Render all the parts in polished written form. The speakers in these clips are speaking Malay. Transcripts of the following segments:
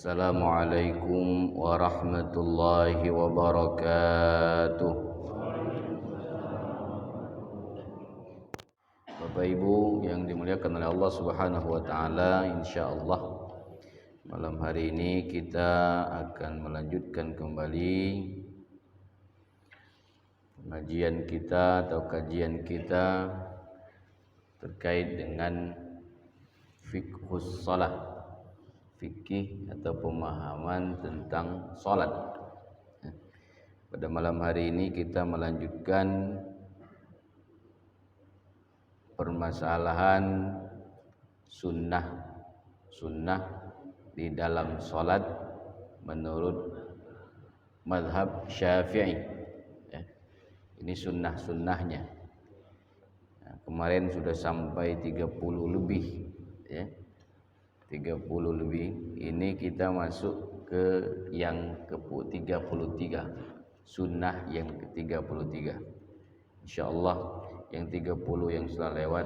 Assalamualaikum warahmatullahi wabarakatuh. Bapak Ibu yang dimuliakan oleh Allah Subhanahu wa taala, insyaallah malam hari ini kita akan melanjutkan kembali pengajian kita atau kajian kita terkait dengan fiqhus shalah, fikih atau pemahaman tentang salat. Pada malam hari ini kita melanjutkan permasalahan sunnah di dalam salat menurut mazhab Syafi'i. Ini sunnahnya. Kemarin sudah sampai 30 lebih, 30 lebih. Ini kita masuk ke yang ke-33, sunnah yang ke-33. Insyaallah yang 30 yang sudah lewat,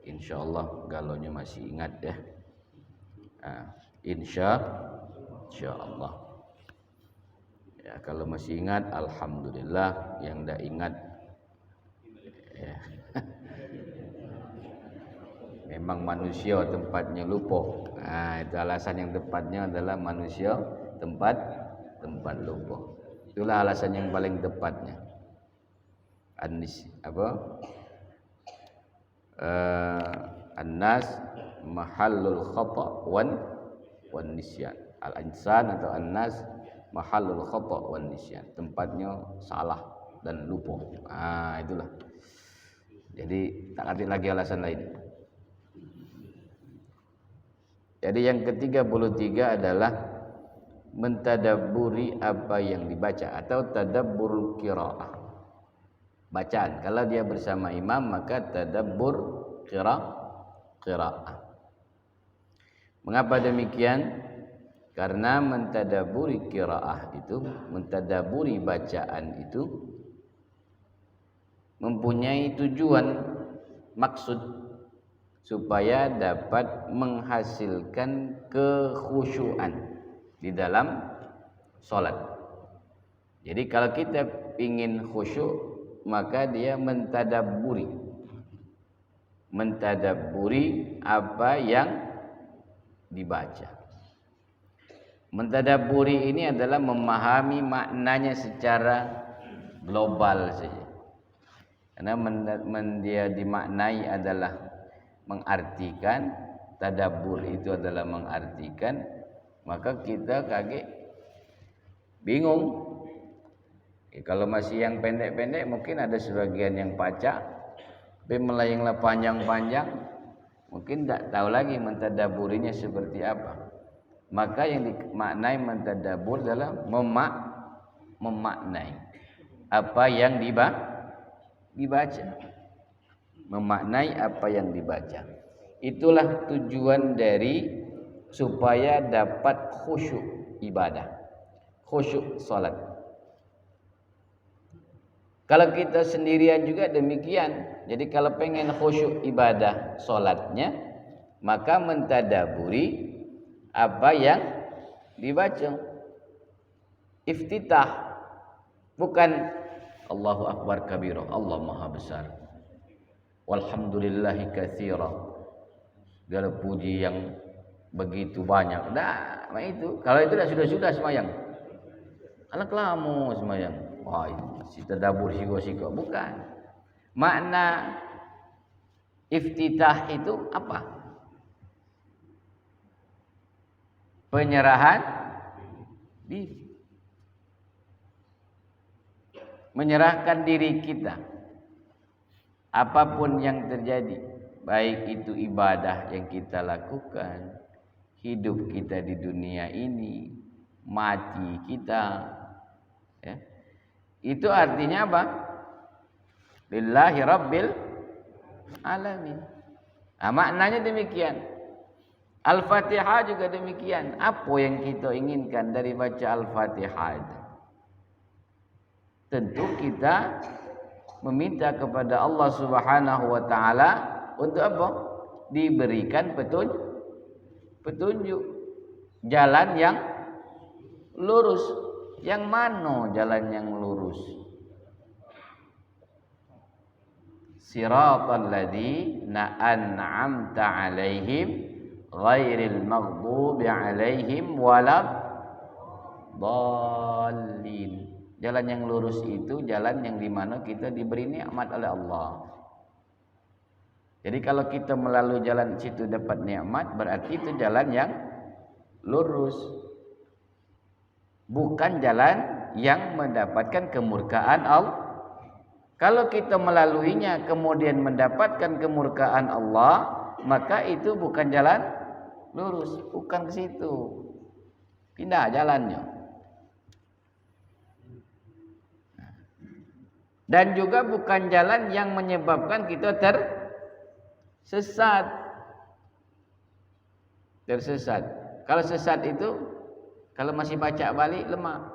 insyaallah galonya masih ingat ya. Insyaallah. Ya, kalau masih ingat alhamdulillah, yang tidak ingat ya. Memang manusia tempatnya lupa. Itu alasan yang tepatnya adalah manusia tempat lupa. Itulah alasan yang paling tepatnya. An-nas mahallul khata' wan nisyan. Al-insan atau an-nas mahallul khata' wan nisyan. Tempatnya salah dan lupa. Itulah. Jadi tak ada lagi alasan lain. Jadi yang ke-33 adalah mentadabburi apa yang dibaca atau tadabbur qiraah. Bacaan. Kalau dia bersama imam maka tadabbur qiraah. Mengapa demikian? Karena mentadabburi qiraah itu, mentadabburi bacaan itu mempunyai tujuan, maksud supaya dapat menghasilkan kekhusyuan di dalam salat. Jadi kalau kita ingin khusyuk, maka dia mentadabburi apa yang dibaca. Mentadabburi ini adalah memahami maknanya secara global saja. Karena dia dimaknai adalah mengartikan, tadabbur itu adalah mengartikan, maka kita kaget, bingung. Kalau masih yang pendek-pendek mungkin ada sebagian yang baca, tapi melayanglah panjang-panjang, mungkin tak tahu lagi mentadabburinya seperti apa. Maka yang dimaknai mentadabbur adalah memaknai apa yang dibaca. Memaknai apa yang dibaca. Itulah tujuan dari supaya dapat khusyuk ibadah, khusyuk salat. Kalau kita sendirian juga demikian. Jadi kalau pengen khusyuk ibadah salatnya, maka mentadabburi apa yang dibaca. Iftitah, bukan Allahu Akbar kabira, Allah Maha Besar, walhamdulillahi katsira, segala puji yang begitu banyak. Nah, itu kalau itu sudah semayang. Ala kelamu semayang. Wah, si tadabbur siko-siko. Bukan. Makna iftitah itu apa? Penyerahan diri. Menyerahkan diri kita. Apapun yang terjadi, baik itu ibadah yang kita lakukan, hidup kita di dunia ini, mati kita, ya. Itu artinya apa? Lillahi Rabbil Alamin. Maknanya demikian. Al-Fatihah juga demikian. Apa yang kita inginkan dari baca Al-Fatihah? Tentu kita meminta kepada Allah Subhanahu wa taala untuk apa? Diberikan petunjuk, jalan lurus. Yang mana jalan yang lurus? Siratal ladzina an'amta 'alaihim ghairil maghdubi 'alaihim waladdallin. Jalan yang lurus itu jalan yang di mana kita diberi nikmat oleh Allah. Jadi kalau kita melalui jalan situ dapat nikmat, berarti itu jalan yang lurus. Bukan jalan yang mendapatkan kemurkaan Allah. Kalau kita melaluinya kemudian mendapatkan kemurkaan Allah, maka itu bukan jalan lurus, bukan ke situ. Pindah jalannya. Dan juga bukan jalan yang menyebabkan kita tersesat. Kalau sesat itu kalau masih baca balik lemah.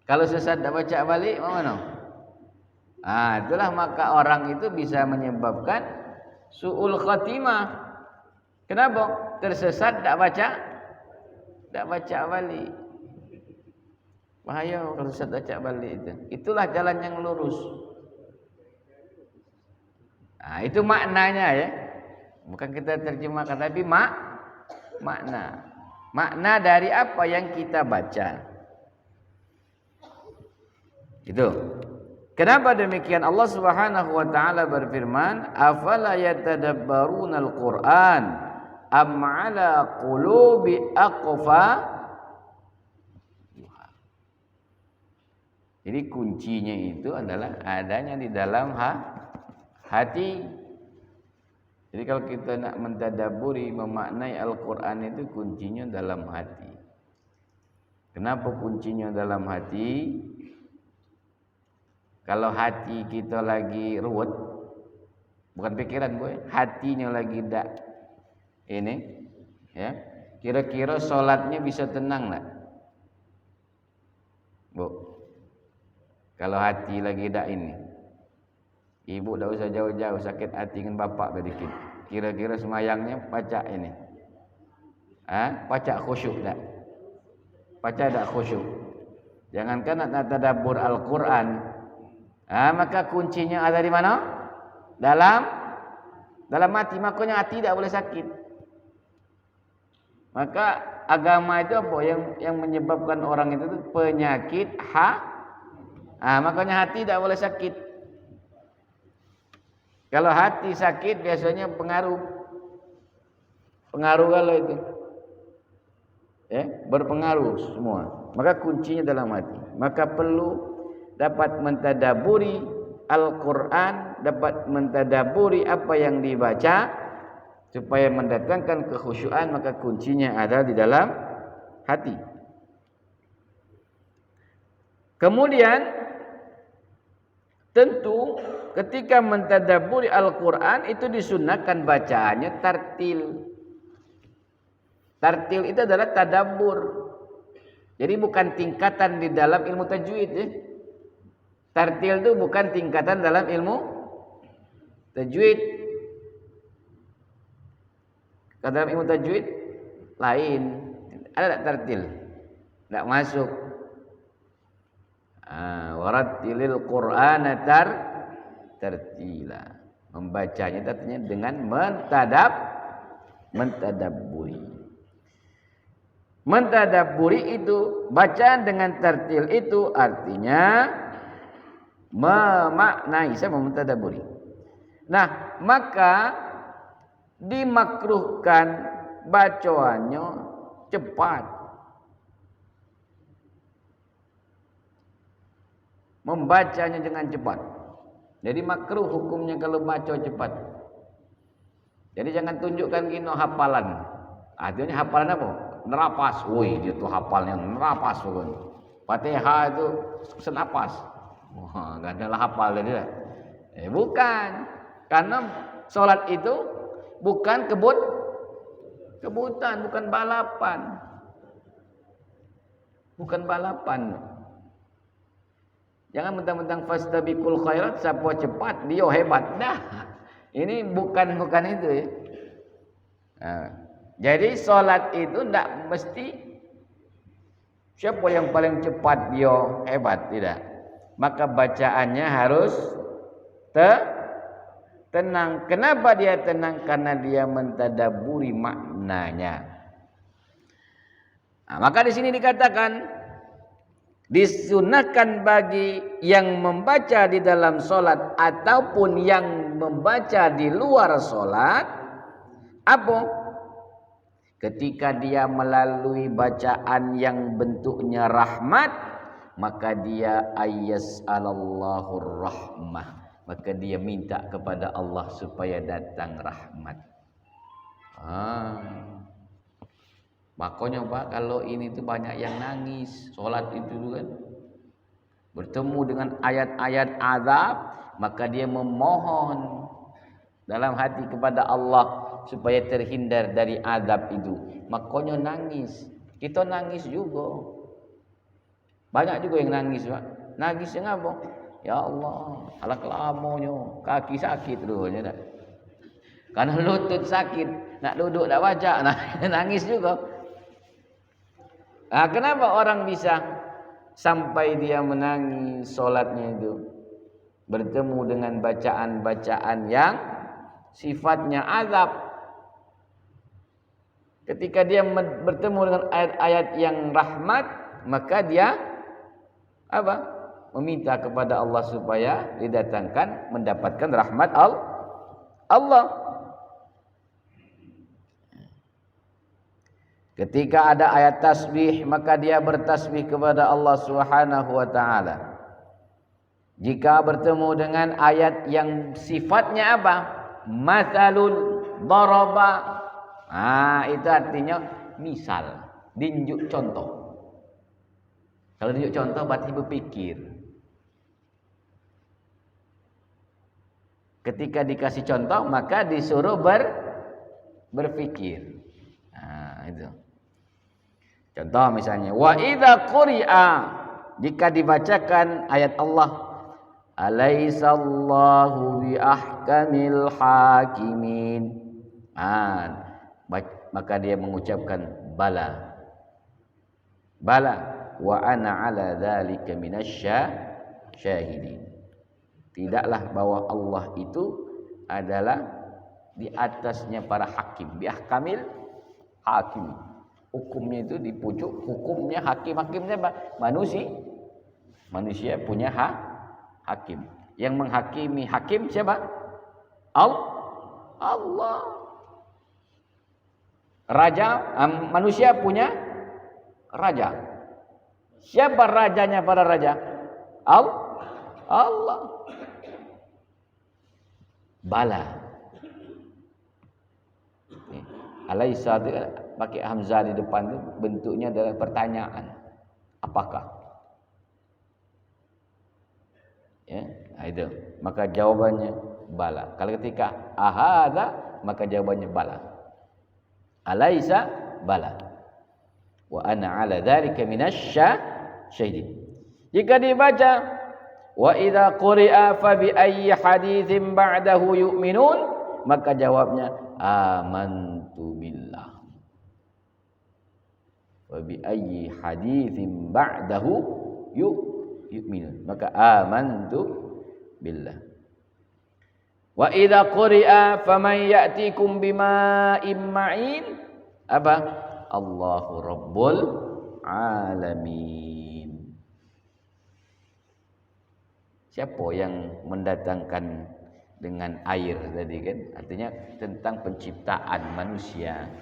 Kalau sesat tak baca balik mana? Itulah maka orang itu bisa menyebabkan su'ul khatimah. Kenapa? Tersesat tak baca balik. Bahaya kalau sesat baca balik itu. Itulah jalan yang lurus. Itu maknanya ya. Bukan kita terjemahkan tapi makna. Makna dari apa yang kita baca. Itu. Kenapa demikian? Allah Subhanahu wa taala berfirman, "Afala yatadabbarunal Qur'an am 'ala qulubi aqfa?" Jadi kuncinya itu adalah adanya di dalam hati. Jadi kalau kita nak mentadabburi, memaknai Al-Quran itu kuncinya dalam hati. Kenapa kuncinya dalam hati? Kalau hati kita lagi ruwet, bukan pikiran gue, hatinya lagi tak ini, ya. Kira-kira solatnya bisa tenang tak? Bu, kalau hati lagi tak ini. Ibu tak usah jauh-jauh sakit hati dengan bapak sedikit. Kira-kira semayangnya baca ini. Baca khusyuk tak? Baca tak khusyuk. Jangankan nak tadabbur Al-Quran. Maka kuncinya ada di mana? Dalam hati. Makanya hati tak boleh sakit. Maka agama itu apa? Yang menyebabkan orang itu penyakit makanya hati tak boleh sakit. Kalau hati sakit biasanya pengaruh kalau itu, berpengaruh semua. Maka kuncinya dalam hati. Maka perlu dapat mentadaburi Al-Quran, dapat mentadaburi apa yang dibaca supaya mendatangkan kekhusyuan. Maka kuncinya ada di dalam hati. Kemudian tentu ketika mentadabburi Al-Quran itu disunahkan bacaannya tartil. Tartil itu adalah tadabbur. Jadi bukan tingkatan di dalam ilmu tajwid. Tartil itu bukan tingkatan dalam ilmu tajwid. Kalau dalam ilmu tajwid lain. Ada tak tartil? Tak masuk. Warattilil Qur'ana tartila. Membacanya artinya dengan mentadabburi. Mentadabburi itu bacaan dengan tartil itu artinya memaknai, sama mentadabburi. Nah, maka dimakruhkan bacaannya cepat. Membacanya dengan cepat. Jadi makruh hukumnya kalau baca cepat. Jadi jangan tunjukkan gino hafalan. Artinya hafalan apa? Nerapas. Woi, dia tuh hafalnya nerapas pokoknya. Fatihah itu senapas. Wah, enggak adalah hafal dia. Bukan. Karena salat itu bukan kebutan, bukan balapan. Bukan balapan. Jangan mentang-mentang fastabiqul khairat, siapa cepat dia hebat. Nah, ini bukan itu ya. Jadi salat itu tidak mesti Siapa yang paling cepat dia hebat? Tidak. Maka bacaannya harus tenang. Kenapa dia tenang? Karena dia mentadaburi maknanya. Nah, maka di sini dikatakan disunahkan bagi yang membaca di dalam solat ataupun yang membaca di luar solat apa? Ketika dia melalui bacaan yang bentuknya rahmat, maka dia ayyas'alallahur rahmah, maka dia minta kepada Allah supaya datang rahmat. Makanya Pak, kalau ini tuh banyak yang nangis solat itu kan, bertemu dengan ayat-ayat azab, maka dia memohon dalam hati kepada Allah supaya terhindar dari azab itu. Makanya nangis. Kita nangis juga. Banyak juga yang nangis, Pak. Nangis ngapa? Ya Allah, alak lamonyo, kaki sakit dulunya dah. Karena lutut sakit, nak duduk tak baca, nangis juga. Nah, kenapa orang bisa sampai dia menangis solatnya itu? Bertemu dengan bacaan-bacaan yang sifatnya azab. Ketika dia bertemu dengan ayat-ayat yang rahmat, maka dia apa? Meminta kepada Allah supaya didatangkan mendapatkan rahmat Allah. Ketika ada ayat tasbih, maka dia bertasbih kepada Allah Subhanahu wa taala. Jika bertemu dengan ayat yang sifatnya apa? Mathalul daraba. Itu artinya misal, dinjuk contoh. Kalau dinjuk contoh berarti berpikir. Ketika dikasih contoh maka disuruh berpikir. Itu. Contoh misalnya, wa idza quri'a, jika dibacakan ayat Allah, alaisallahu bi ahkamil hakimin. Maka dia mengucapkan bala wa ana ala dzalika minasyahidin. Tidaklah bahwa Allah itu adalah di atasnya para hakim, bi ahkamil hakim. Hukumnya itu di pucuk, hukumnya hakimnya apa? Manusia punya hakim. Yang menghakimi hakim siapa? Allah. Raja, manusia punya raja. Siapa rajanya para raja? Allah. Bala. Alaisa pakai hamzah di depan itu bentuknya adalah pertanyaan. Apakah? Ya, itu. Maka jawabannya bala. Kalau ketika ahadza, maka jawabannya bala. Alaisa bala. Wa ana ala dzalika minasyahidin. Jika dibaca wa idza quri'a fa bi ayyi haditsin ba'dahu yu'minun, maka jawabnya amantu billah. Wa bi ayyi haditsin ba'dahu yu'minun, maka amantu billah. Wa idza quri'a faman ya'tikum bima'in ma'in, apa? Allahu rabbul alamin. Siapa yang mendatangkan dengan air tadi kan? Artinya tentang penciptaan manusia.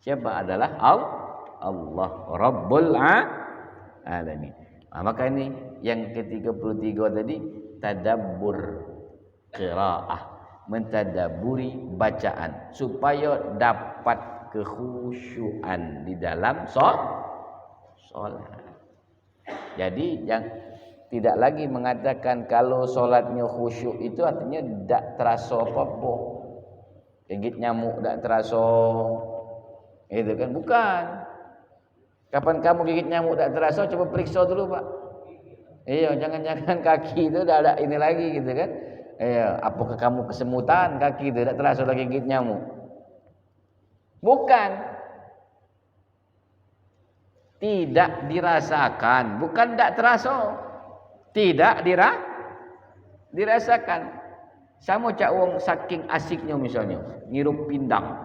Siapa adalah Allah rabbul alamin. Maka ini yang ke-33 tadi tadabbur qiraah, mentadaburi bacaan supaya dapat kekhusyuan di dalam solat. Jadi yang tidak lagi mengatakan kalau solatnya khusyuk itu artinya tidak terasa apa-apa. Gigit nyamuk tidak terasa. Itu kan bukan. Kapan kamu gigit nyamuk tidak terasa, coba periksa dulu, Pak. Iya, jangan-jangan kaki itu tidak ada ini lagi gitu kan. Iya, apakah kamu kesemutan kaki itu tidak terasa lagi gigit nyamuk? Bukan. tidak dirasakan, bukan tidak terasa, tidak dirasakan. Sama cak wong saking asiknya misalnya ngirup pindang,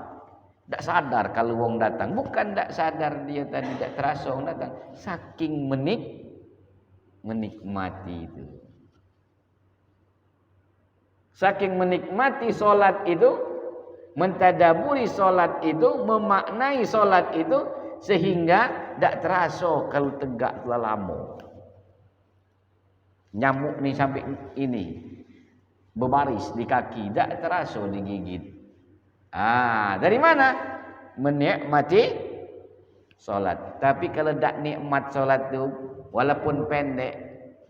tidak sadar kalau wong datang, bukan tidak sadar dia tadi tidak terasa wong datang, saking menikmati itu, saking menikmati solat itu, mentadaburi solat itu, memaknai solat itu, sehingga tidak terasa kalau tegak telah lama. Nyamuk ni sampai ini berbaris di kaki, tidak terasa digigit. Dari mana? Menikmati solat. Tapi kalau tak nikmat solat tu, walaupun pendek,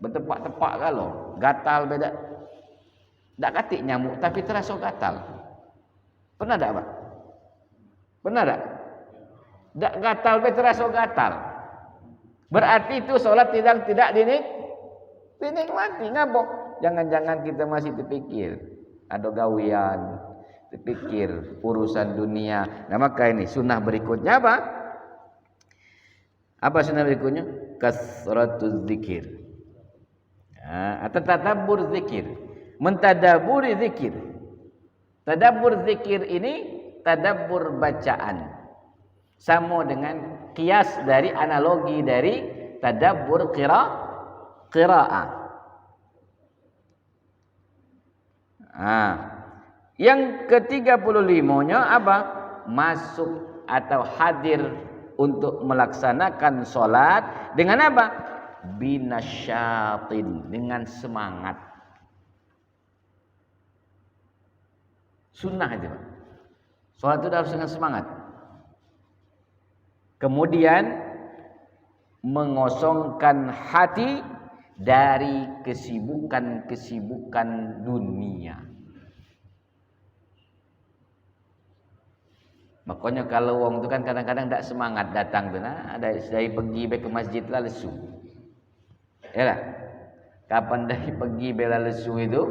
bertepak-tepak kalau gatal beda. Tak katik nyamuk tapi terasa gatal. Pernah tak, Pak? Pernah tak? Tak gatal be terasa gatal. Berarti itu solat tidak dinikmati. Ngapa? Jangan-jangan kita masih terpikir ada gawian, terpikir urusan dunia. Nah, maka ini sunnah berikutnya apa? Apa sunnah berikutnya? Kasratuz zikir. Atau tadabbur zikir. Mentadaburi zikir. Tadabbur zikir ini tadabbur bacaan. Sama dengan kias dari analogi dari tadabbur qiraah. Yang ke-35-nya apa? Masuk atau hadir untuk melaksanakan solat dengan apa? Binasyatin, dengan semangat. Sunnah itu, Pak. Solat itu harus dengan semangat. Kemudian mengosongkan hati dari kesibukan dunia. Makanya kalau wong itu kan kadang-kadang tak semangat datang tu, dari pergi ke masjid lah lesu. Yalah. Kapan dari pergi bela lesu itu?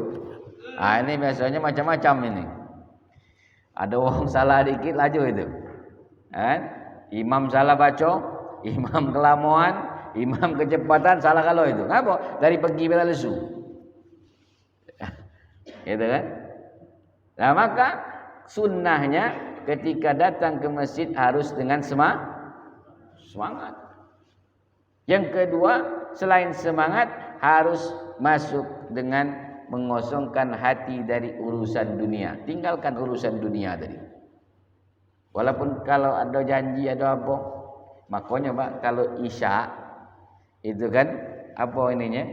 Ini biasanya macam-macam ini. Ada orang salah dikit laju itu. Imam salah baca, imam kelamuan, imam kecepatan, salah kalau itu. Kenapa? Dari pergi bela lesu. Gitu kan? Nah, maka sunnahnya ketika datang ke masjid harus dengan semangat. Yang kedua, selain semangat harus masuk dengan mengosongkan hati dari urusan dunia. Tinggalkan urusan dunia tadi. Walaupun kalau ada janji ada apa, makanya Pak, kalau isya itu kan apa ininya?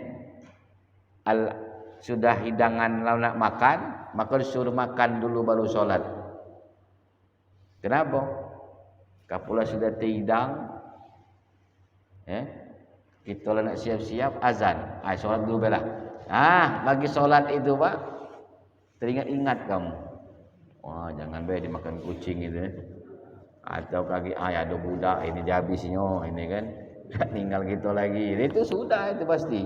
Sudah hidangan nak makan, maka disuruh makan dulu baru solat. Kenapa? Kapula sudah terhidang, kita nak siap-siap azan, solat dulu belah. Bagi solat itu Pak, teringat-ingat kamu. Wah, jangan baik dimakan kucing itu. Atau kaki ada budak ini dihabisnya ini kan. Tak tinggal kita lagi. Itu sudah itu pasti.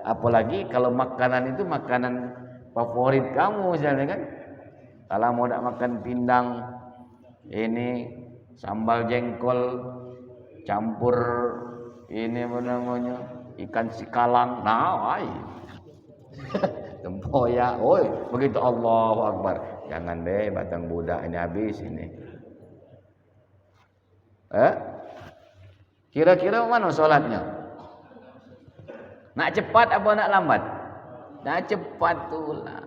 Apalagi kalau makanan itu makanan favorit kamu misalnya kan. Kalau mau nak makan pindang ini sambal jengkol campur ini apa namanya ikan sikalang, tempoyak, begitu Allahu Akbar. Jangan deh batang budak ini habis ini. Kira-kira mana solatnya? Nak cepat apa nak lambat? Nak cepat tulah.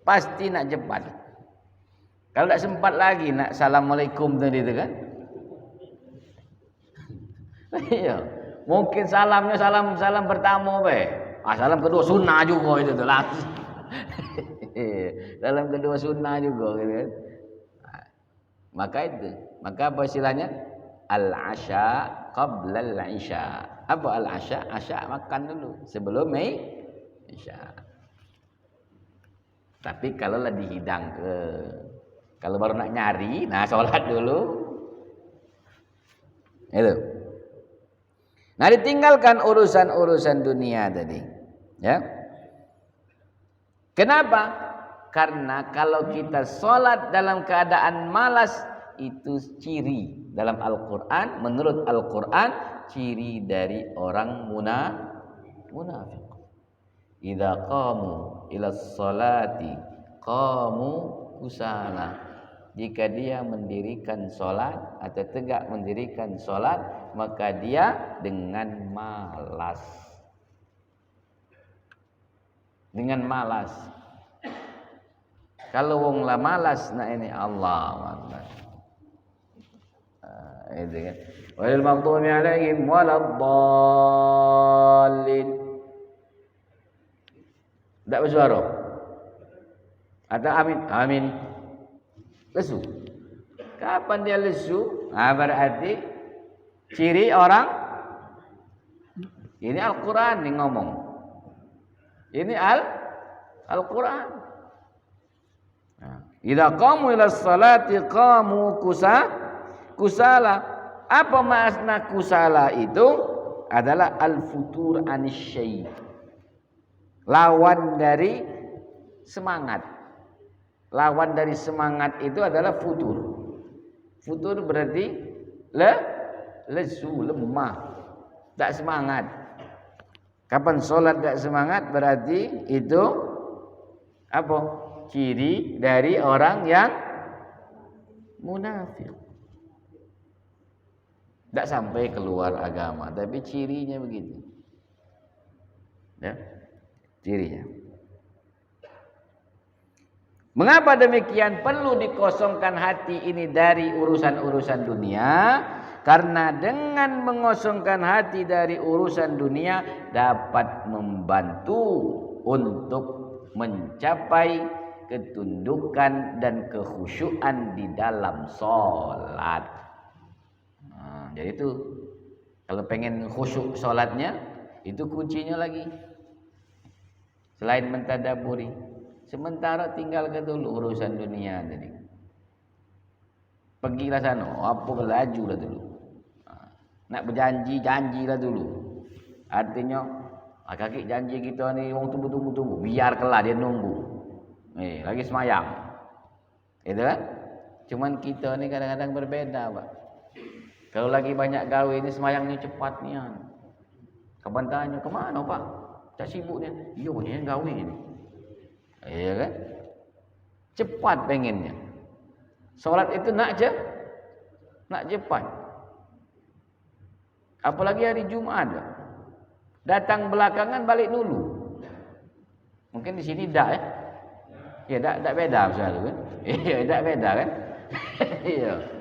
Pasti nak cepat. Kalau tak sempat lagi nak assalamualaikum tadi tu kan? Iya. Mungkin salamnya salam pertama be. Salam kedua sunnah juga itu tu lah. Salam kedua sunnah juga gitu kan. Maka apa istilahnya? Al-asya qabla al-isya. Apa al-asya? Asya makan dulu sebelum isya. Tapi kalau lah dihidang kalau baru nak nyari, solat dulu. Itu. Nah, ditinggalkan urusan-urusan dunia tadi. Ya. Kenapa? Karena kalau kita solat dalam keadaan malas, itu ciri dalam Al-Quran, menurut Al-Quran, ciri dari orang munafik. Idza qamu ila sholati qamu kusala. Jika dia mendirikan sholat atau tegak mendirikan sholat, maka dia dengan malas. Dengan malas. Kalau wong lah malas, nah ini Allah Akbar. Itu kan. Walil maghdubi alaihim waladdallin. Tak bersuara. Atau amin, amin. Lesu. Kapan dia lesu? Berarti ciri orang ini Al-Quran yang ngomong. Ini Al-Quran. Idza qamu ila sholati qamu kusala. Apa makna kusala itu? Adalah al-futur anisyai. Lawan dari semangat. Lawan dari semangat itu adalah futur. Futur berarti lesu, lemah, tak semangat. Kapan sholat tak semangat berarti itu apa? Ciri dari orang yang munafik. Tak sampai keluar agama, tapi cirinya begitu. Ya, cirinya. Mengapa demikian? Perlu dikosongkan hati ini dari urusan-urusan dunia. Karena dengan mengosongkan hati dari urusan dunia dapat membantu untuk mencapai ketundukan dan kekhusyuan di dalam sholat. Jadi itu kalau pengen khusyuk sholatnya, itu kuncinya lagi. Selain mentadaburi, sementara tinggalkan dulu urusan dunia tadi. Pergilah sana, apa lajulah dulu. Nak berjanji, janjilah dulu. Artinya, kaki janji kita ni orang tunggu. Biarkanlah dia nunggu. Lagi semayang. Itu kan? Cuman kita ni kadang-kadang berbeda, Pak. Kalau lagi banyak gawe ini semayangnya cepat ni. Kapan tanya, kemana Pak? Tak sibuk dia. Iya, dia gawe ni. Iya kan? Cepat pengennya. Solat itu nak cepat. Apalagi hari Jumat. Datang belakangan balik dulu. Mungkin di sini tak ya? Ya tak beda selalu kan? Iya, tak beda kan? Iya.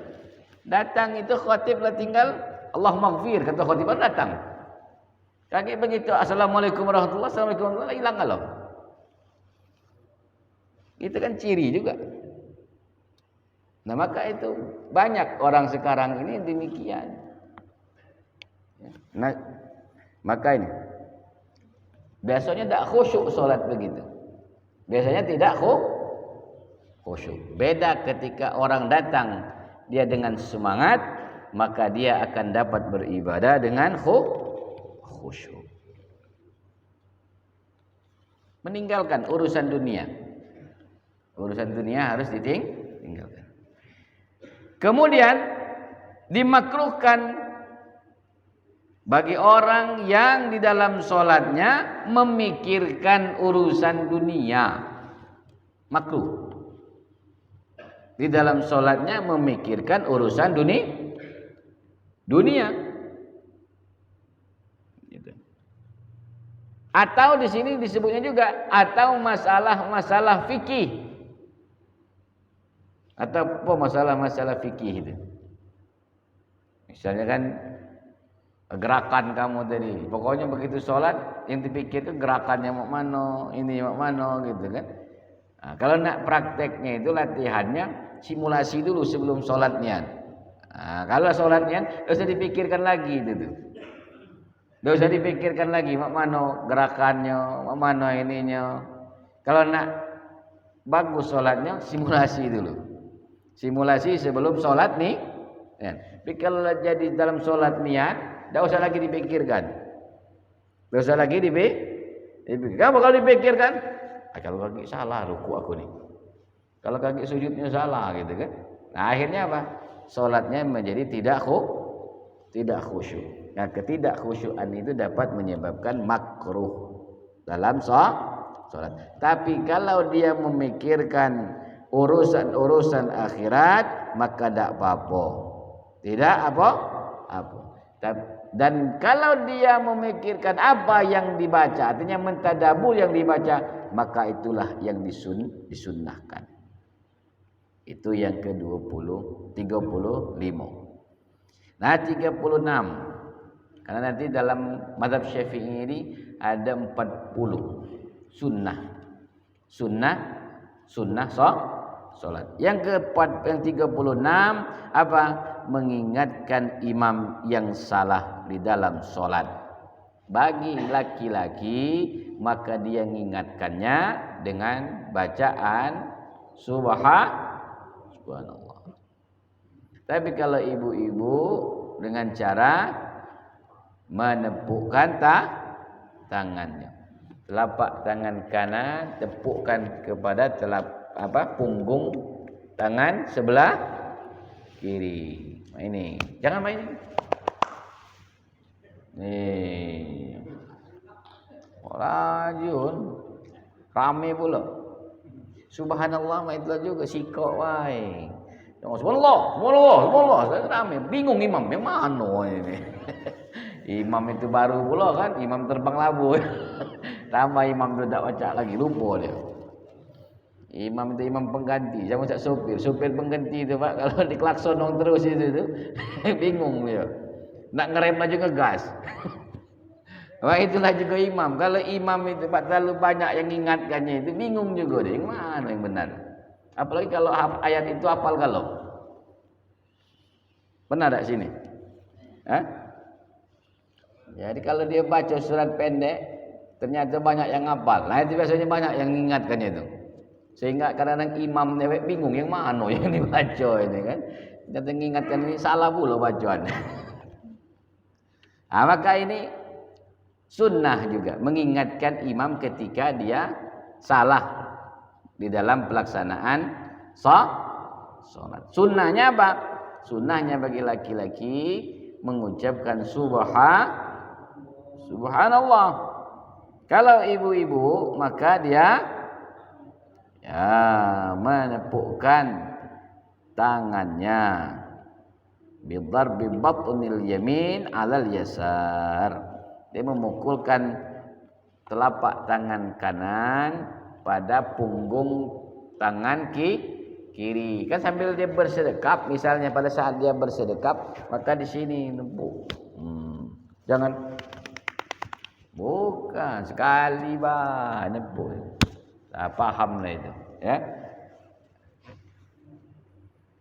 Datang itu khatiblah tinggal Allah maghfir kata khatib datang. Kaki begitu assalamualaikum warahmatullahi wabarakatuh, assalamualaikum warahmatullahi hilang kalau. Itu kan ciri juga. Nah maka itu banyak orang sekarang ini demikian. Nah maka ini biasanya tak khusyuk solat begitu. Biasanya tidak khusyuk. Beda ketika orang datang dia dengan semangat, maka dia akan dapat beribadah dengan khusyuk. Meninggalkan urusan dunia. Urusan dunia harus ditinggalkan. Kemudian dimakruhkan bagi orang yang di dalam sholatnya memikirkan urusan dunia. Makruh. Di dalam sholatnya memikirkan urusan dunia. Atau di sini disebutnya juga atau masalah fikih. Atau apa masalah fikih itu? Misalnya kan gerakan kamu tadi, pokoknya begitu sholat yang dipikirkan gerakannya mau mana, ini mau mana gitu kan. Nah, kalau nak prakteknya itu latihannya simulasi dulu sebelum sholatnya. Nah, kalau sholatnya tidak usah dipikirkan lagi itu tuh. Tidak usah dipikirkan lagi mau mana gerakannya, mau mana ininya. Kalau nak bagus sholatnya simulasi dulu. Simulasi sebelum sholat nih. Ya. Tapi kalau jadi dalam sholat niat, tidak usah lagi dipikirkan. Tidak usah lagi dipikirkan. Kamu kalau dipikirkan, kalau kaki salah ruku aku nih. Kalau kaki sujudnya salah gitu kan. Nah akhirnya apa? salatnya menjadi tidak khusyuk. Nah, ketidakkhusyukan itu dapat menyebabkan makruh dalam salat. Tapi kalau dia memikirkan urusan-urusan akhirat, maka tidak apa-apa. Tidak apa-apa. Dan kalau dia memikirkan apa yang dibaca, artinya mentadabur yang dibaca, maka itulah yang disunnahkan. Itu yang ke-35. Nah, 36. Karena nanti dalam mazhab Syafi'i ini ada 40 sunnah salat. Yang 36 apa? Mengingatkan imam yang salah di dalam salat. Bagi laki-laki maka dia mengingatkannya dengan bacaan subhanallah. Tapi kalau ibu-ibu dengan cara menepukkan tangannya. Telapak tangan kanan tepukkan kepada punggung tangan sebelah kiri. Ini jangan main. Nih. Rajun. Rame pula. Subhanallah itulah juga sikok wae. Subhanallah. Saya rame. Bingung imam yang mana ini. Imam itu baru pula kan, imam terbang labu. Tambah imam tu tak baca lagi, lupa dia. Imam itu imam pengganti, jangan macam supir pengganti tu Pak, kalau diklakson dong terus itu tu, bingung dia. Nak ngerem laju ngegas. Wah, itulah juga imam. Kalau imam itu Pak terlalu banyak yang ingatkannya itu bingung juga dia, yang mana yang benar. Apalagi kalau ayat itu hafal kalau. Benar tak sini? Hah? Jadi kalau dia baca surat pendek, ternyata banyak yang hafal. Nah itu biasanya banyak yang mengingatkannya itu. Sehingga kadang-kadang imam dewek bingung yang mana yang dibaca ini kan. Ternyata mengingatkan ini salah pula bacaan. Nah, maka ini sunnah juga mengingatkan imam ketika dia salah di dalam pelaksanaan salat. Sunnahnya apa? Sunnahnya bagi laki-laki mengucapkan subhanallah. Kalau ibu-ibu maka dia menepukkan tangannya bidarbi batnil yamin 'alal yasar. Dia memukulkan telapak tangan kanan pada punggung tangan kiri. Kan sambil dia bersedekap, misalnya pada saat dia bersedekap, maka di sini nempuk. Jangan bukan sekali nempuk. Paham lah itu, ya.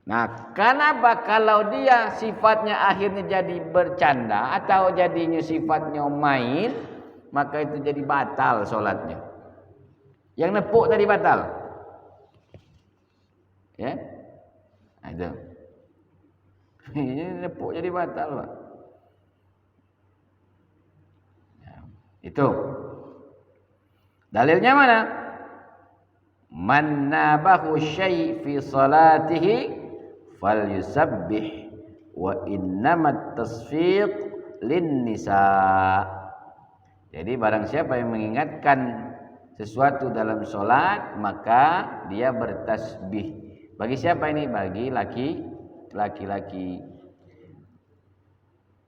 Nah, kenapa kalau dia sifatnya akhirnya jadi bercanda atau jadinya sifatnya main, maka itu jadi batal solatnya. Yang nepuk tadi batal. Ya. Nah, itu. Ini nepuk jadi batal, Pak. Ya, itu. Dalilnya mana? Man nabahu syai' fi salatihi falyusabbih wa innamat tasfiq lin nisa. Jadi barang siapa yang mengingatkan sesuatu dalam solat, maka dia bertasbih. Bagi siapa ini? Bagi laki-laki.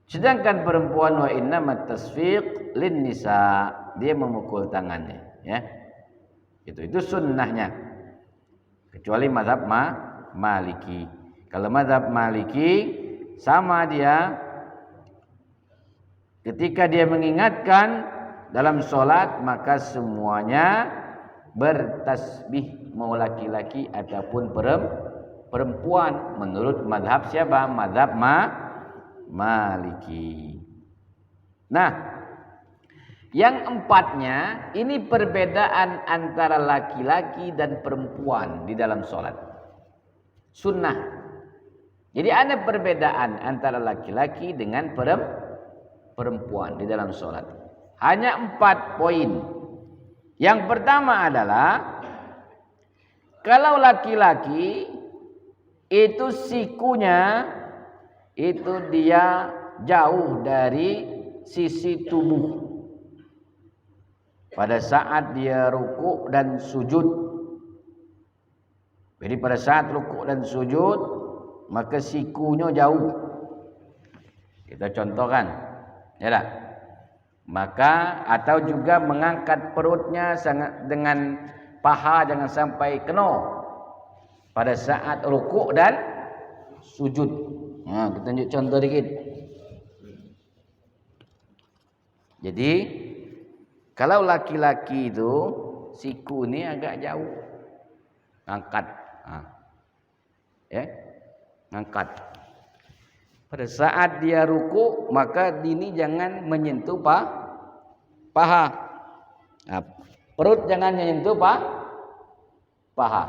Sedangkan perempuan wa innamat tasfiq lin nisa, dia memukul tangannya, ya. Itu sunnahnya. Kecuali mazhab Maliki. Kalau mazhab Maliki sama dia ketika dia mengingatkan dalam solat maka semuanya bertasbih, mau laki-laki ataupun perempuan, menurut mazhab siapa? Mazhab Maliki. Nah, yang empatnya ini perbedaan antara laki-laki dan perempuan di dalam solat. Sunnah. Jadi ada perbedaan antara laki-laki dengan perempuan di dalam solat. Hanya 4 poin. Yang pertama adalah kalau laki-laki itu sikunya itu dia jauh dari sisi tubuh pada saat dia rukuk dan sujud. Jadi pada saat rukuk dan sujud maka sikunya jauh. Kita contohkan, ya tak? Maka atau juga mengangkat perutnya sangat dengan paha jangan sampai kena pada saat rukuk dan sujud. Kita tunjuk contoh dikit. Jadi kalau laki-laki itu siku ini agak jauh, angkat, ya, angkat. Pada saat dia ruku maka ini jangan menyentuh paha. Perut jangan menyentuh paha.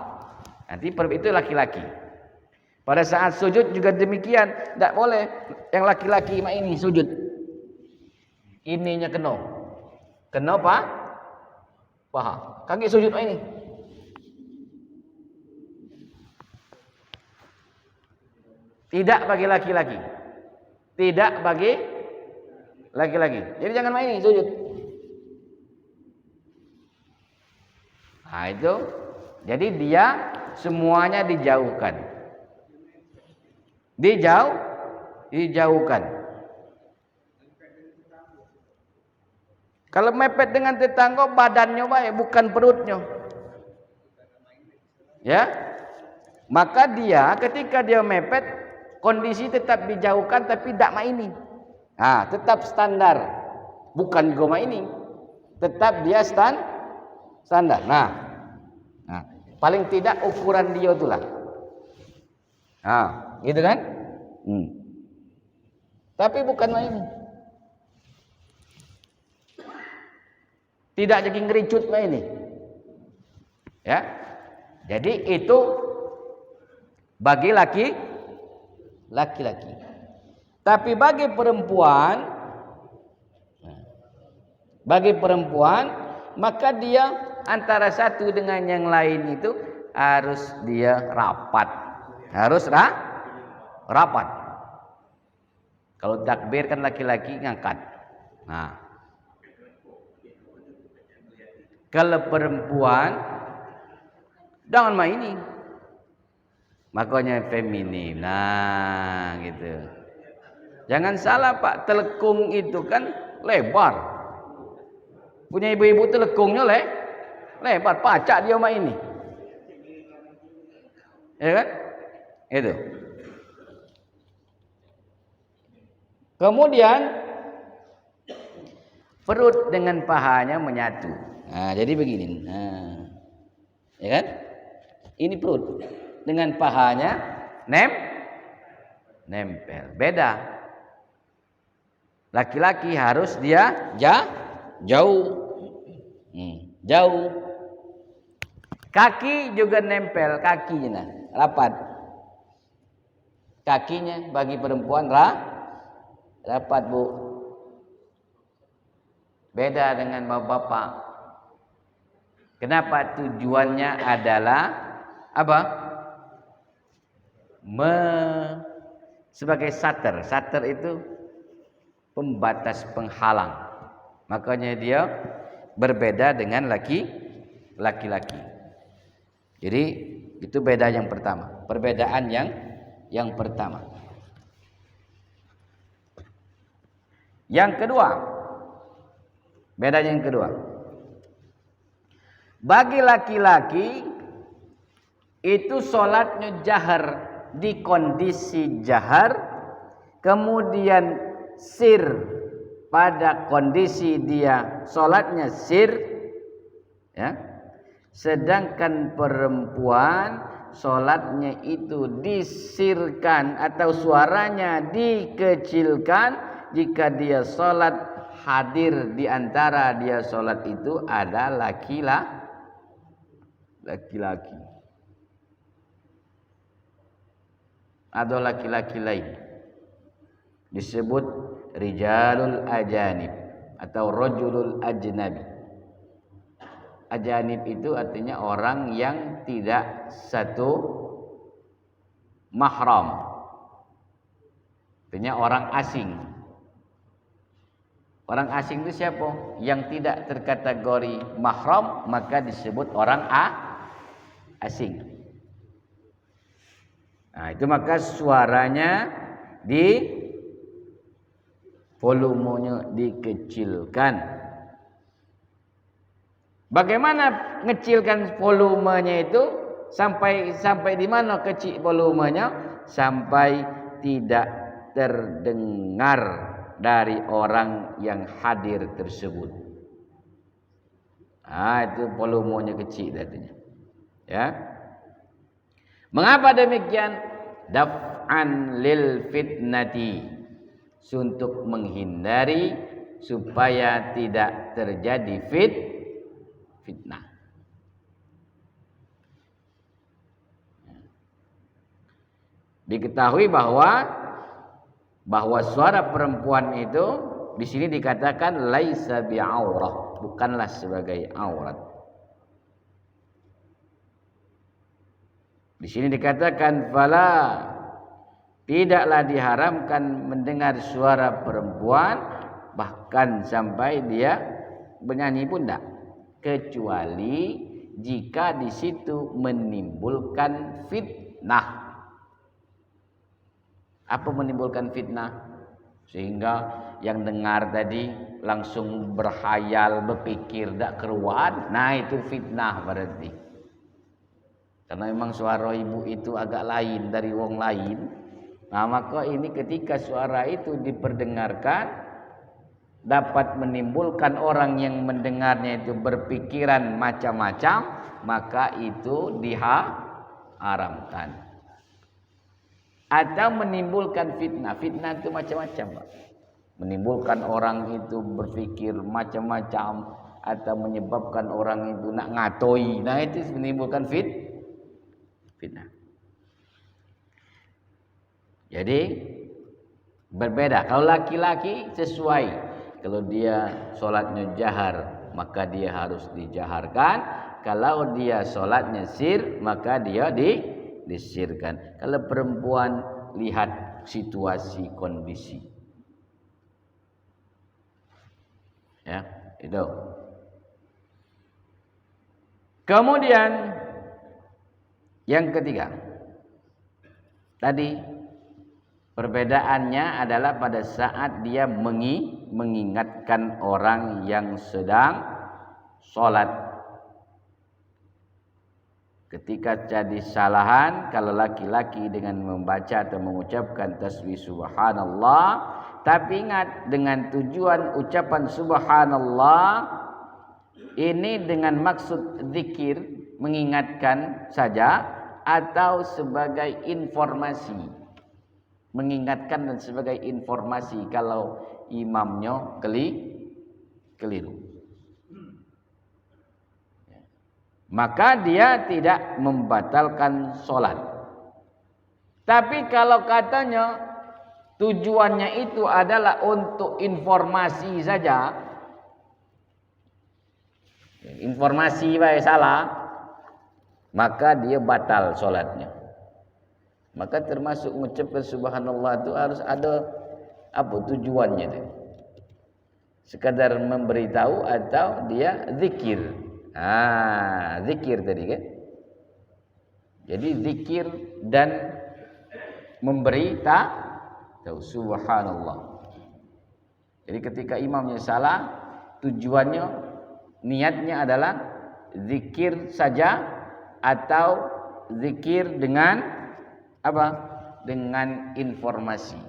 Nanti itu laki-laki. Pada saat sujud juga demikian, tidak boleh yang laki-laki ini sujud. Ininya kena paha. Kaki sujud ini. Tidak bagi laki-laki. Tidak bagi laki-laki. Jadi jangan main ini sujud. Nah itu. Jadi dia semuanya dijauhkan. Dijauhkan. Kalau mepet dengan tetangga badannya baik, bukan perutnya. Ya. Maka dia ketika dia mepet kondisi tetap dijauhkan tapi tidak maini. Tetap standar. Bukan juga maini. Tetap dia standar. Nah, paling tidak ukuran dia itulah. Gitu kan? Tapi bukan maini. Tidak jadi ngericut maini. Ya. Jadi itu bagi laki-laki. Tapi bagi perempuan maka dia antara satu dengan yang lain itu harus dia rapat. Rapat. Kalau takbir kan laki-laki ngangkat. Kalau perempuan jangan mainin. Makanya feminim. Gitu. Jangan salah Pak, telekung itu kan lebar. Punya ibu-ibu telekungnya lebar, pacak dia sama ini. Ya kan? Itu. Kemudian perut dengan pahanya menyatu. Jadi begini. Ya kan? Ini perut dengan pahanya nempel. Beda. Laki-laki harus dia jauh. Jauh. Kaki juga nempel, kakinya rapat. Kakinya bagi perempuan rapat, Bu. Beda dengan bapak-bapak. Kenapa? Tujuannya adalah apa? Sebagai sater. Sater itu pembatas penghalang. Makanya dia berbeda dengan laki-laki. Jadi itu beda yang pertama. Perbedaan yang pertama. Yang kedua. Beda yang kedua. Bagi laki-laki itu sholatnya jahar, di kondisi jahar, kemudian sir pada kondisi dia sholatnya sir, ya. Sedangkan perempuan sholatnya itu disirkan atau suaranya dikecilkan jika dia sholat hadir di antara dia sholat itu ada laki-laki. Atau laki-laki lain disebut rijalul ajanib atau rajulul ajnabi. Ajanib itu artinya orang yang tidak satu mahram. Artinya orang asing. Orang asing itu siapa? Yang tidak terkategori mahram maka disebut orang asing. Nah, itu maka suaranya volumenya dikecilkan. Bagaimana ngecilkan volumenya itu? Sampai di mana kecil volumenya? Sampai tidak terdengar dari orang yang hadir tersebut. Itu volumenya kecil artinya. Ya. Mengapa demikian? Daf'an lil fitnati, untuk menghindari supaya tidak terjadi fitnah. Diketahui bahwa suara perempuan itu di sini dikatakan laisa bi'aurah, bukanlah sebagai aurat. Di sini dikatakan fala, tidaklah diharamkan mendengar suara perempuan bahkan sampai dia bernyanyi pun tidak, kecuali jika di situ menimbulkan fitnah. Apa menimbulkan fitnah? Sehingga yang dengar tadi langsung berhayal, berpikir tak keruan. Nah, itu fitnah berarti. Karena memang suara ibu itu agak lain dari wong lain. Nah, maka ini ketika suara itu diperdengarkan dapat menimbulkan orang yang mendengarnya itu berpikiran macam-macam, maka itu diharamkan. Atau menimbulkan fitnah. Fitnah itu macam-macam, Pak. Menimbulkan orang itu berpikir macam-macam atau menyebabkan orang itu nak ngatoi. Nah, itu menimbulkan fitnah. Jadi berbeda. Kalau laki-laki sesuai. Kalau dia solatnya jahar, maka dia harus dijaharkan. Kalau dia solatnya sir, maka dia disirkan. Kalau perempuan, lihat situasi kondisi. Ya, itu. Kemudian yang ketiga. Tadi perbedaannya adalah pada saat dia mengingatkan orang yang sedang sholat. Ketika jadi salahan, kalau laki-laki dengan membaca atau mengucapkan tasbih subhanallah, tapi ingat dengan tujuan ucapan subhanallah ini dengan maksud zikir, mengingatkan saja atau sebagai informasi. Mengingatkan dan sebagai informasi kalau imamnya keliru. Maka dia tidak membatalkan sholat. Tapi kalau katanya tujuannya itu adalah untuk informasi saja, informasi baik salah, maka dia batal sholatnya. Maka termasuk mengucapkan subhanallah itu harus ada apa tujuannya itu. Sekadar memberitahu atau dia zikir. Zikir tadi kan. Jadi zikir dan memberi tahu subhanallah. Jadi ketika imamnya salah, tujuannya niatnya adalah zikir saja atau zikir dengan apa? Dengan informasi.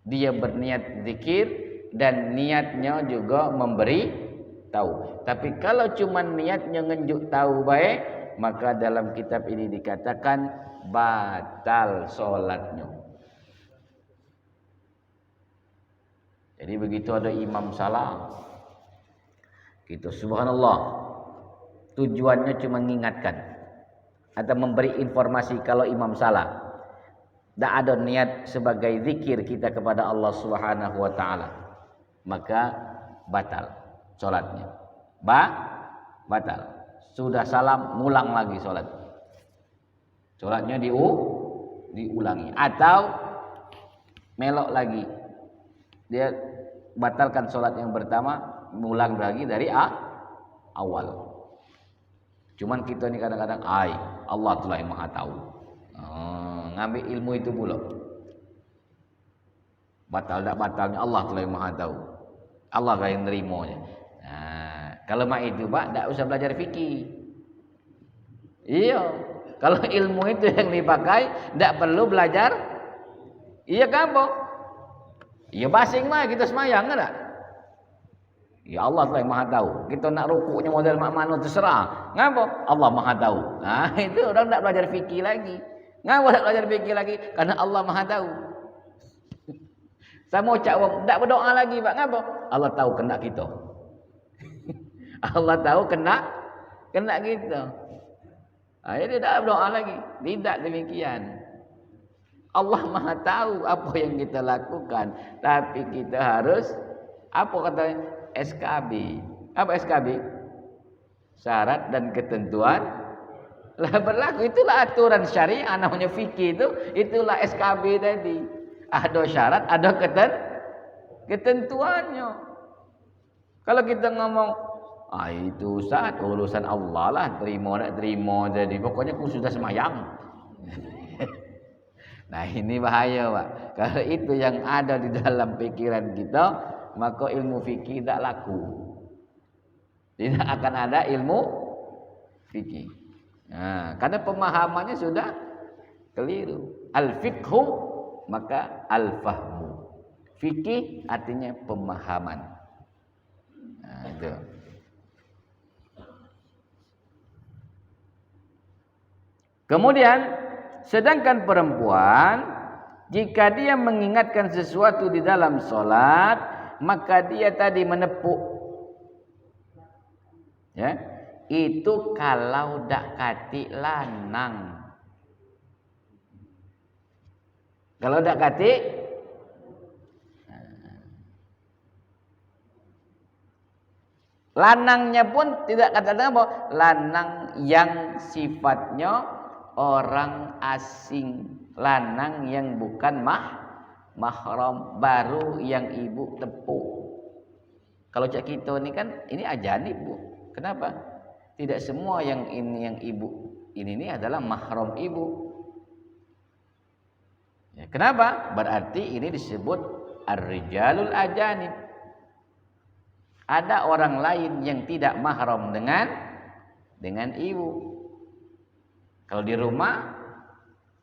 Dia berniat zikir dan niatnya juga memberi tahu. Tapi kalau cuma niatnya ngenjuk tahu baik, maka dalam kitab ini dikatakan batal sholatnya. Jadi begitu ada imam salah, kita subhanallah, tujuannya cuma mengingatkan atau memberi informasi kalau imam salah. Tak ada niat sebagai zikir kita kepada Allah Subhanahu wa taala, maka batal sholatnya. Batal. Sudah salam, ngulang lagi sholat. Sholatnya diulangi, atau melok lagi, dia batalkan sholat yang pertama, mengulang lagi dari awal. Cuman kita ni kadang-kadang Allah telah yang maha tahu, ngambil ilmu itu pula. Batal tak batalnya Allah telah yang maha tahu, Allah lah yang nerimanya. Kalau mak itu pak, tak usah belajar fikih. Iya, kalau ilmu itu yang dipakai, tak perlu belajar. Iya kamu, iya basing mah kita semayang kan tak? Ya Allah telah yang maha tahu. Kita nak rukuknya model mak mana terserah. Ngapa? Allah maha tahu. Nah itu orang tak belajar fikih lagi. Ngapa tak belajar fikih lagi? Karena Allah maha tahu. Sama ucap orang tak berdoa lagi pak. Ngapa? Allah tahu kena kita. Allah tahu kena kita. Jadi tak berdoa lagi. Tidak demikian. Allah maha tahu apa yang kita lakukan, tapi kita harus apa katanya SKB. Apa SKB? Syarat dan ketentuan lah berlaku. Itulah aturan syariah namanya fikih itu. Itulah SKB tadi. Ada syarat, ada ketentuannya. Kalau kita ngomong itu Ustaz urusan Allah lah, terima nak terima, jadi pokoknya aku sudah semayang. Nah ini bahaya pak. Kalau itu yang ada di dalam pikiran kita, maka ilmu fikih tidak laku. Tidak akan ada ilmu fikih. Nah, karena pemahamannya sudah keliru. Al-fiqhu maka al-fahmu. Fikih artinya pemahaman. Nah, itu. Kemudian sedangkan perempuan, jika dia mengingatkan sesuatu di dalam solat, maka dia tadi menepuk. Ya, itu kalau dak kati lanang. Kalau dak kati, lanangnya pun tidak kata apa, lanang yang sifatnya orang asing, lanang yang bukan mahram, baru yang ibu tepuk. Kalau cak kita ni kan ini ajanib bu. Kenapa? Tidak semua yang ini yang ibu ini adalah mahram ibu. Ya, kenapa? Berarti ini disebut ar-rijalul ajanib. Ada orang lain yang tidak mahram dengan ibu. Kalau di rumah,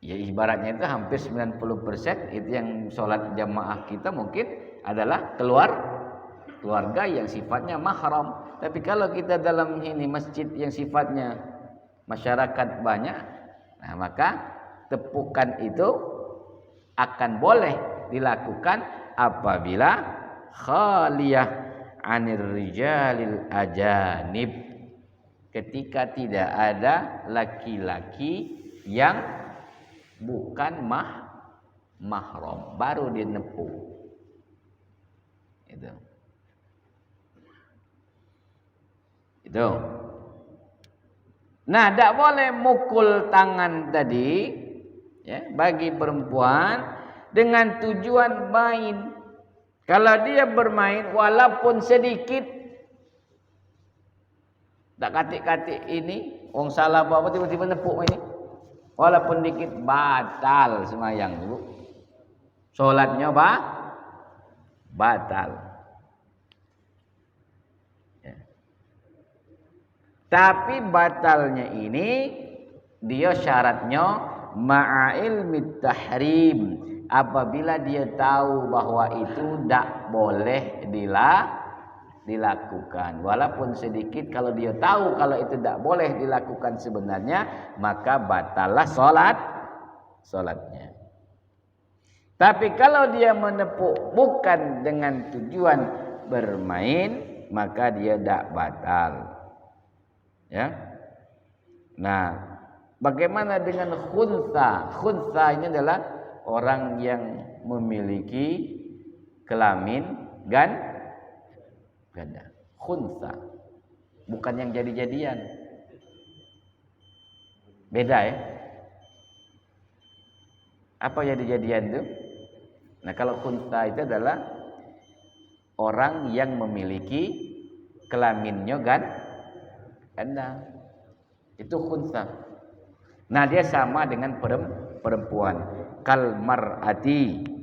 ya ibaratnya itu hampir 90% itu yang sholat jamaah kita mungkin adalah keluarga yang sifatnya mahram. Tapi kalau kita dalam ini masjid yang sifatnya masyarakat banyak, nah maka tepukan itu akan boleh dilakukan apabila khaliyah anir rijalil ajanib. Ketika tidak ada laki-laki yang bukan mahram, baru dia nepuk. Itu. Nah, tidak boleh mukul tangan tadi, ya, bagi perempuan dengan tujuan main. Kalau dia bermain, walaupun sedikit. Tak katik-katik ini, orang salah apa tiba-tiba nepuk ini. Walaupun dikit batal semayang ibu. Solatnya batal. Ya. Tapi batalnya ini dia syaratnya ma'ilmit tahrim. Apabila dia tahu bahwa itu tak boleh dilakukan, walaupun sedikit. Kalau dia tahu kalau itu tidak boleh dilakukan sebenarnya, maka batallah solatnya. Tapi kalau dia menepuk bukan dengan tujuan bermain, maka dia tidak batal. Ya. Nah, bagaimana dengan khunsa? Khunsa ini adalah orang yang memiliki kelamin ganda. Khunsa, bukan yang jadi-jadian. Beda ya. Apa jadi-jadian itu? Nah, kalau khunsa itu adalah orang yang memiliki kelaminnya ganda. Itu khunsa. Nah, dia sama dengan perempuan. Kal mar'ati.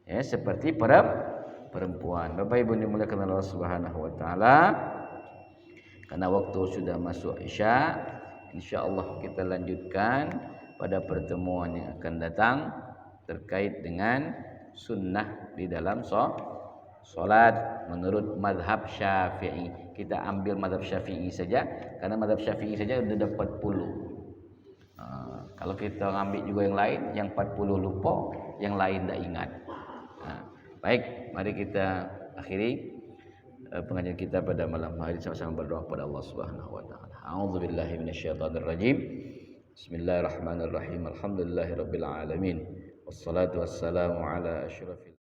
Ya, seperti perempuan. Bapak Ibu dimuliakan Allah Subhanahu wa taala. Karena waktu sudah masuk Isya, insyaallah kita lanjutkan pada pertemuan yang akan datang terkait dengan sunnah di dalam salat menurut mazhab Syafi'i. Kita ambil mazhab Syafi'i saja karena mazhab Syafi'i saja sudah dapat 40. Kalau kita ambil juga yang lain, yang 40 lupa, yang lain tidak ingat. Baik, mari kita akhiri pengajian kita pada malam hari sama-sama berdoa kepada Allah Subhanahu wa taala. A'udzubillahi minasyaitonir rajim. Bismillahirrahmanirrahim. Alhamdulillahirabbil alamin. Wassalatu wassalamu ala asyrafil